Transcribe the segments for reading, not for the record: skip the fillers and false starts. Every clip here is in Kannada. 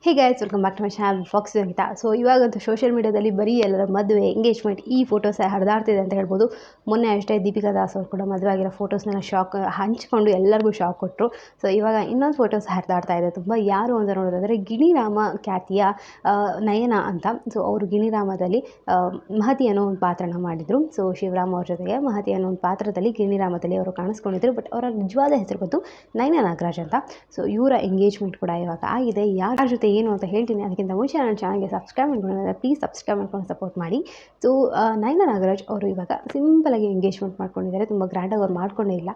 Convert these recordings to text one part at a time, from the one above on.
Hey guys welcome back to my channel Foxy ಅಂತ. ಸೊ ಇವಾಗಂತೂ ಸೋಷಿಯಲ್ ಮೀಡಿಯಾದಲ್ಲಿ ಬರೀ ಎಲ್ಲರ ಮದುವೆ ಎಂಗೇಜ್ಮೆಂಟ್ ಈ ಫೋಟೋಸ್ ಹರಿದಾಡ್ತಿದೆ ಅಂತ ಹೇಳ್ಬೋದು. ಮೊನ್ನೆ ಅಷ್ಟೇ ದೀಪಿಕಾ ದಾಸ್ ಅವರು ಕೂಡ ಮದುವೆ ಆಗಿರೋ ಫೋಟೋಸ್ನೆಲ್ಲ ಹಂಚ್ಕೊಂಡು ಎಲ್ಲರಿಗೂ ಶಾಕ್ ಕೊಟ್ಟರು. ಸೊ ಇವಾಗ ಇನ್ನೊಂದು ಫೋಟೋಸ್ ಹರಿದಾಡ್ತಾ ಇದೆ ತುಂಬ. ಯಾರು ಅಂತ ನೋಡೋದಾದರೆ ಗಿಣಿರಾಮ ಖ್ಯಾತಿಯ ನಯನ ಅಂತ. ಸೊ ಅವರು ಗಿಣಿರಾಮದಲ್ಲಿ ಮಹತಿ ಅನ್ನೋ ಒಂದು ಪಾತ್ರನ ಮಾಡಿದರು. ಸೊ ಶಿವರಾಮ್ ಅವ್ರ ಜೊತೆಗೆ ಮಹತಿ ಅನ್ನೋ ಒಂದು ಪಾತ್ರದಲ್ಲಿ ಗಿಣಿರಾಮದಲ್ಲಿ ಅವರು ಕಾಣಿಸ್ಕೊಂಡಿದ್ರು. ಬಟ್ ಅವರ ನಿಜವಾದ ಹೆಸರು ಬಂದು ನಯನ ನಾಗರಾಜ್ ಅಂತ. ಸೊ ಇವರ ಎಂಗೇಜ್ಮೆಂಟ್ ಕೂಡ ಇವಾಗ ಆಗಿದೆ. ಯಾರ ಜೊತೆ ಏನು ಅಂತ ಹೇಳ್ತೀನಿ. ಅದಕ್ಕಿಂತ ಮುಂಚೆ ನನ್ನ ಚಾನಲ್ಗೆ ಸಬ್ಸ್ಕ್ರೈಬ್ ಮಾಡ್ಕೊಂಡಿದ್ದಾರೆ, ಪ್ಲೀಸ್ ಸಬ್ಸ್ಕ್ರೈಬ್ ಮಾಡ್ಕೊಂಡು ಸಪೋರ್ಟ್ ಮಾಡಿ. ಸೊ ನಯನ ನಾಗರಾಜ್ ಅವರು ಇವಾಗ ಸಿಂಪಲಾಗಿ ಎಂಗೇಜ್ಮೆಂಟ್ ಮಾಡ್ಕೊಂಡಿದ್ದಾರೆ. ತುಂಬ ಗ್ರ್ಯಾಂಡಾಗಿ ಅವ್ರು ಮಾಡ್ಕೊಂಡೇ ಇಲ್ಲ.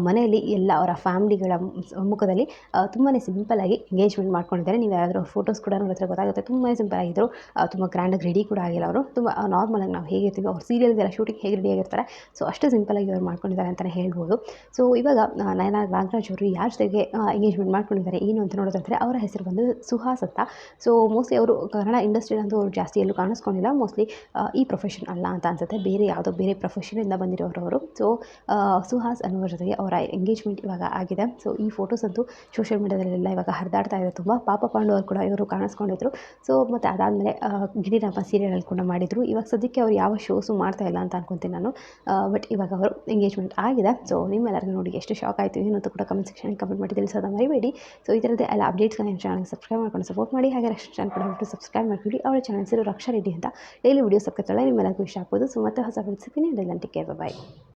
ಮನೆಯಲ್ಲಿ ಎಲ್ಲ ಅವರ ಫ್ಯಾಮಿಲಿಗಳ ಮುಖದಲ್ಲಿ ತುಂಬಾ ಸಿಂಪಲಾಗಿ ಎಂಗೇಜ್ಮೆಂಟ್ ಮಾಡ್ಕೊಂಡಿದ್ದಾರೆ. ನೀವು ಯಾರಾದರೂ ಫೋಟೋಸ್ ಕೂಡ ನೋಡಿದ್ರೆ ಗೊತ್ತಾಗುತ್ತೆ. ತುಂಬಾ ಸಿಂಪಲ್ ಆಗಿದ್ದರು. ತುಂಬ ಗ್ರ್ಯಾಂಡಾಗಿ ರೆಡಿ ಕೂಡ ಆಗಿಲ್ಲ. ಅವರು ತುಂಬ ನಾರ್ಮಲಾಗಿ ನಾವು ಹೇಗಿರ್ತೀವಿ ಅವ್ರು ಸೀರಿಯಲ್ಗೆಲ್ಲ ಶೂಟಿಂಗ್ ಹೇಗೆ ರೆಡಿ ಆಗಿರ್ತಾರೆ, ಸೊ ಅಷ್ಟು ಸಿಂಪಲಾಗಿ ಅವ್ರು ಮಾಡ್ಕೊಂಡಿದ್ದಾರೆ ಅಂತಲೇ ಹೇಳ್ಬೋದು. ಸೊ ಇವಾಗ ನಯನ ನಾಗರಾಜ್ ಅವರು ಯಾರ ಜೊತೆಗೆ ಎಂಗೇಜ್ಮೆಂಟ್ ಮಾಡ್ಕೊಂಡಿದ್ದಾರೆ ಏನು ಅಂತ ನೋಡೋದಾದರೆ ಅವರ ಹೆಸರು ಬಂದು ಸುಹಾಸ್ ಅಂತ. ಸೊ ಮೋಸ್ಟ್ಲಿ ಅವರು ಕನ್ನಡ ಇಂಡಸ್ಟ್ರಿಯಲ್ಲಂತೂ ಅವ್ರು ಜಾಸ್ತಿ ಎಲ್ಲೂ ಕಾಣಿಸ್ಕೊಂಡಿಲ್ಲ. ಮೋಸ್ಟ್ಲಿ ಈ ಪ್ರೊಫೆಷನ್ ಅಲ್ಲ ಅಂತ ಅನ್ಸುತ್ತೆ, ಬೇರೆ ಪ್ರೊಫೆಷನಿಂದ ಬಂದಿರೋರು. ಸೊ ಸುಹಾಸ್ ಅನ್ನೋರ ಜೊತೆಗೆ ಅವರ ಎಂಗೇಜ್ಮೆಂಟ್ ಇವಾಗ ಆಗಿದೆ. ಸೊ ಈ ಫೋಟೋಸ್ ಅಂತೂ ಸೋಷಿಯಲ್ ಮೀಡಿಯಾದಲ್ಲೆಲ್ಲ ಇವಾಗ ಹರಿದಾಡ್ತಾ ಇದೆ ತುಂಬ. ಪಾಪ ಪಾಂಡು ಅವರು ಕೂಡ ಇವರು ಕಾಣಿಸ್ಕೊಂಡಿದ್ರು. ಸೊ ಮತ್ತು ಅದಾದಮೇಲೆ ಗಿಣಿರಾಮ ಸೀರಿಯಲಲ್ಲಿ ಕೂಡ ಮಾಡಿದರು. ಇವಾಗ ಸದ್ಯಕ್ಕೆ ಅವ್ರು ಯಾವ ಶೋಸು ಮಾಡ್ತಾ ಇಲ್ಲ ಅಂತ ಅನ್ಕೊತೀನಿ ನಾನು. ಬಟ್ ಇವಾಗ ಅವರು ಎಂಗೇಜ್ಮೆಂಟ್ ಆಗಿದೆ. ಸೊ ನಿಮ್ಮೆಲ್ಲರಿಗೂ ನೋಡಿ ಎಷ್ಟು ಶಾಕ್ ಆಯಿತು ಏನು ಅಂತ ಕೂಡ ಕಮೆಂಟ್ ಸೆಕ್ಷನ್ಗೆ ಕಮೆಂಟ್ ಮಾಡಿ ತಿಳಿಸೋದು ಮರಿಬೇಡಿ. ಸೊ ಈ ಥರದ್ದು ಎಲ್ಲ ಅಪ್ಡೇಟ್ಸ್ನ ನಿಮ್ಮ ಚಾನಲ್ಗೆ ಸಬ್ಸ್ಕ್ರೈಬ್ ಮಾಡ್ಕೊಂಡು ಸಪೋರ್ಟ್ ಮಾಡಿ. ಹಾಗೆ ರಕ್ಷಾ ಚಾನಲ್ ಕೂಡ ಬಿಟ್ಟು ಸಬ್ಸ್ಕ್ರೈಬ್ ಮಾಡಿಬಿಡಿ. ಅವಳ ಚಾನಲ್ ಹೆಸರು ರಕ್ಷಾ ರೆಡ್ಡಿ ಅಂತ. ಡೈಲಿ ವೀಡಿಯೋಸ್ ಹಾಕುತ್ತಾಳೆ, ನಿಮ್ಮೆಲ್ಲರಿಗೂ ಇಷ್ಟ ಆಗ್ಬೋದು. ಸೊ ಮತ್ತೆ ಹೊಸ ಸಿಗ್ತೀನಿ. ಟೇಕ್ ಕೇರ್, ಬಾಯ್.